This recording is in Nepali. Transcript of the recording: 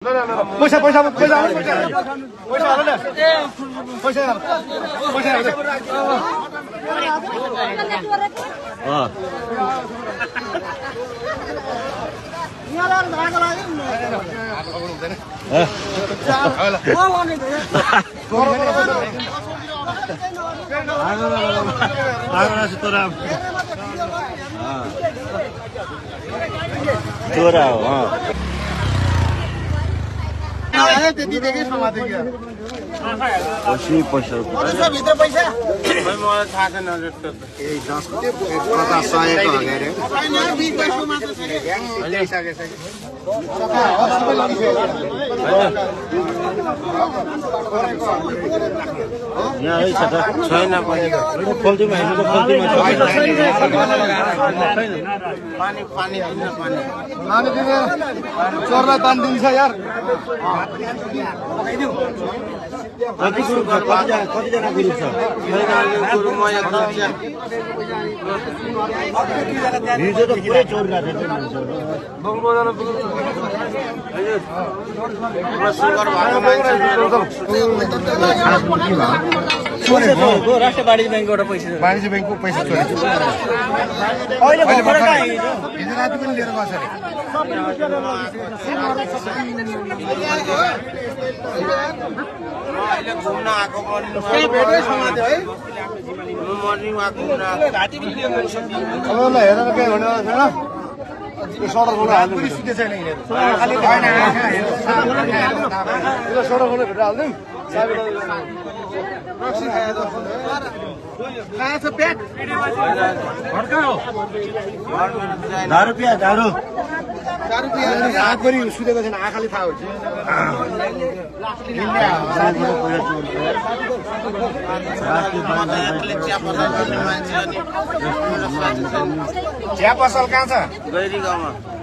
पैसा पैसा पैसा पैसा हाल न पैसा पैसा चोरा हो त्यतिदेखि समाते क्या पैसा भित्र पैसा मलाई थाहा छैन छैन पानी पानी लाने दिने चोरलाई तान दिन्छ यार कतिजना गुरु छ हिजो त पुरै चोर गएको थियो राष्ट्रिय वाणिज्य ब्याङ्कबाट पैसा वाणिज्य ब्याङ्कको पैसा चोरेको अहिले भर्खर कहाँ हिजो राति पनि लिएर गएको अहिले घुम्न आएको भेटै समात्यो है मर्निङ वाक घुम्न आएको तपाईँलाई हेरेर केही भनेको छैन यो सडकबाट हाल्नु पनि सुते छैन यिनीहरू सडकबाट भेटेर हाल्दिउँ दारू पिया दारू हात पनि सुतेको छैन आँखाले थाहा हुन्छ चिया पसल कहाँ छ गैरी गाउँमा